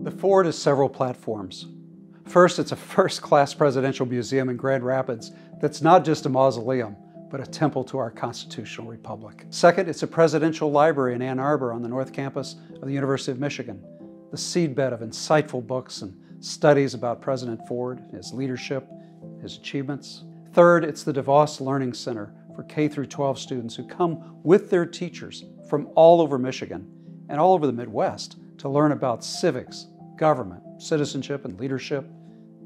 The Ford has several platforms. First, it's a first-class presidential museum in Grand Rapids that's not just a mausoleum, but a temple to our constitutional republic. Second, it's a presidential library in Ann Arbor on the North Campus of the University of Michigan, the seedbed of insightful books and studies about President Ford, his leadership, his achievements. Third, it's the DeVos Learning Center for K-12 students who come with their teachers from all over Michigan and all over the Midwest to learn about civics, government, citizenship, and leadership.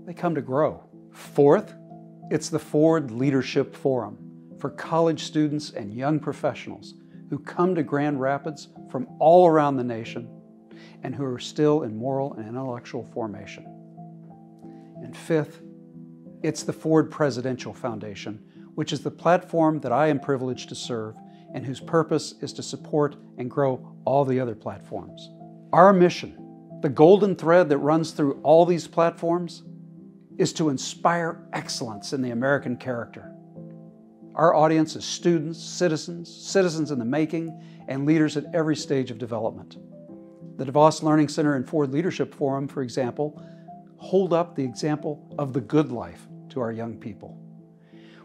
They come to grow. Fourth, it's the Ford Leadership Forum for college students and young professionals who come to Grand Rapids from all around the nation and who are still in moral and intellectual formation. And fifth, it's the Ford Presidential Foundation, which is the platform that I am privileged to serve and whose purpose is to support and grow all the other platforms. Our mission, the golden thread that runs through all these platforms, is to inspire excellence in the American character. Our audience is students, citizens in the making, and leaders at every stage of development. The DeVos Learning Center and Ford Leadership Forum, for example, hold up the example of the good life to our young people.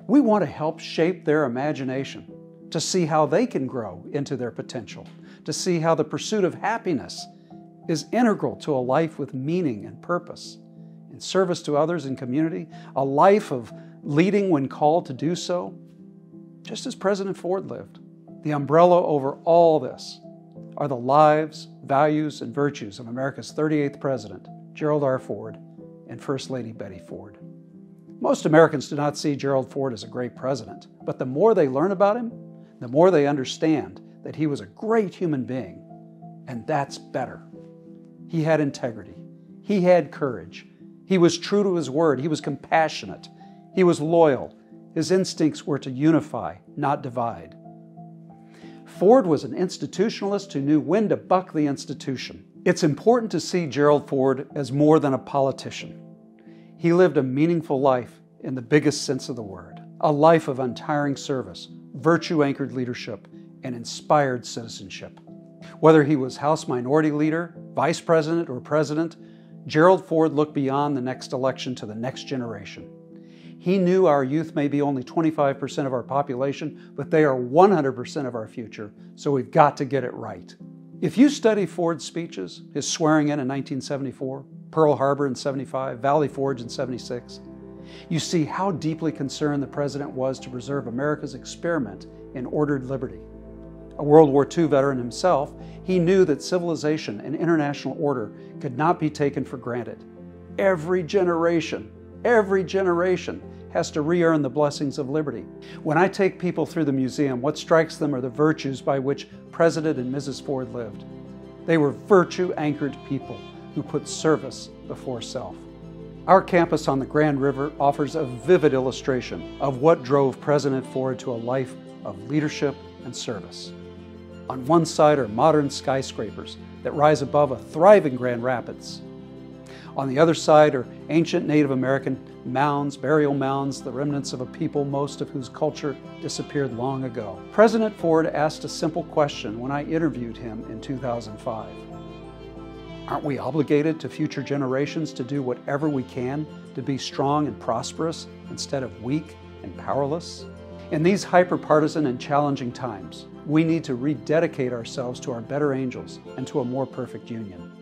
We want to help shape their imagination, to see how they can grow into their potential, to see how the pursuit of happiness is integral to a life with meaning and purpose, in service to others and community, a life of leading when called to do so, just as President Ford lived. The umbrella over all this are the lives, values, and virtues of America's 38th President, Gerald R. Ford, and First Lady Betty Ford. Most Americans do not see Gerald Ford as a great president, but the more they learn about him, the more they understand that he was a great human being, and that's better. He had integrity. He had courage. He was true to his word. He was compassionate. He was loyal. His instincts were to unify, not divide. Ford was an institutionalist who knew when to buck the institution. It's important to see Gerald Ford as more than a politician. He lived a meaningful life in the biggest sense of the word, a life of untiring service, virtue-anchored leadership, and inspired citizenship. Whether he was House Minority Leader, Vice President, or President, Gerald Ford looked beyond the next election to the next generation. He knew our youth may be only 25% of our population, but they are 100% of our future, so we've got to get it right. If you study Ford's speeches, his swearing in 1974, Pearl Harbor in 75, Valley Forge in 76, you see how deeply concerned the president was to preserve America's experiment in ordered liberty. A World War II veteran himself, he knew that civilization and international order could not be taken for granted. Every generation has to re-earn the blessings of liberty. When I take people through the museum, what strikes them are the virtues by which President and Mrs. Ford lived. They were virtue-anchored people who put service before self. Our campus on the Grand River offers a vivid illustration of what drove President Ford to a life of leadership and service. On one side are modern skyscrapers that rise above a thriving Grand Rapids. On the other side are ancient Native American mounds, burial mounds, the remnants of a people most of whose culture disappeared long ago. President Ford asked a simple question when I interviewed him in 2005. Aren't we obligated to future generations to do whatever we can to be strong and prosperous instead of weak and powerless? In these hyper-partisan and challenging times, we need to rededicate ourselves to our better angels and to a more perfect union.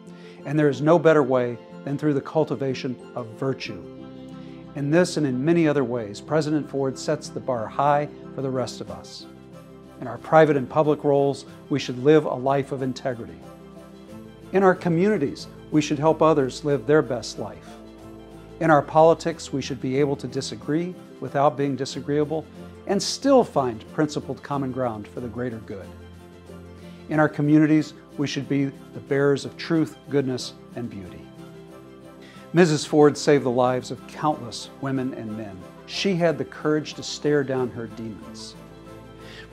And there is no better way than through the cultivation of virtue. In this and in many other ways, President Ford sets the bar high for the rest of us. In our private and public roles, we should live a life of integrity. In our communities, we should help others live their best life. In our politics, we should be able to disagree without being disagreeable and still find principled common ground for the greater good. In our communities, we should be the bearers of truth, goodness, and beauty. Mrs. Ford saved the lives of countless women and men. She had the courage to stare down her demons.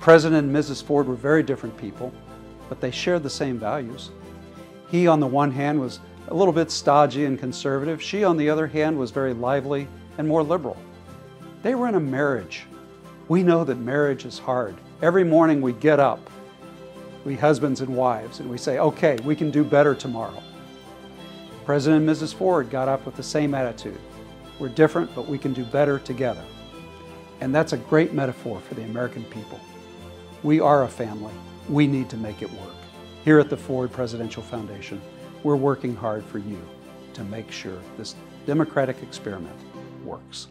President and Mrs. Ford were very different people, but they shared the same values. He, on the one hand, was a little bit stodgy and conservative. She, on the other hand, was very lively and more liberal. They were in a marriage. We know that marriage is hard. Every morning we get up, we husbands and wives, and we say, okay, we can do better tomorrow. President and Mrs. Ford got up with the same attitude. We're different, but we can do better together. And that's a great metaphor for the American people. We are a family. We need to make it work. Here at the Ford Presidential Foundation, we're working hard for you to make sure this democratic experiment works.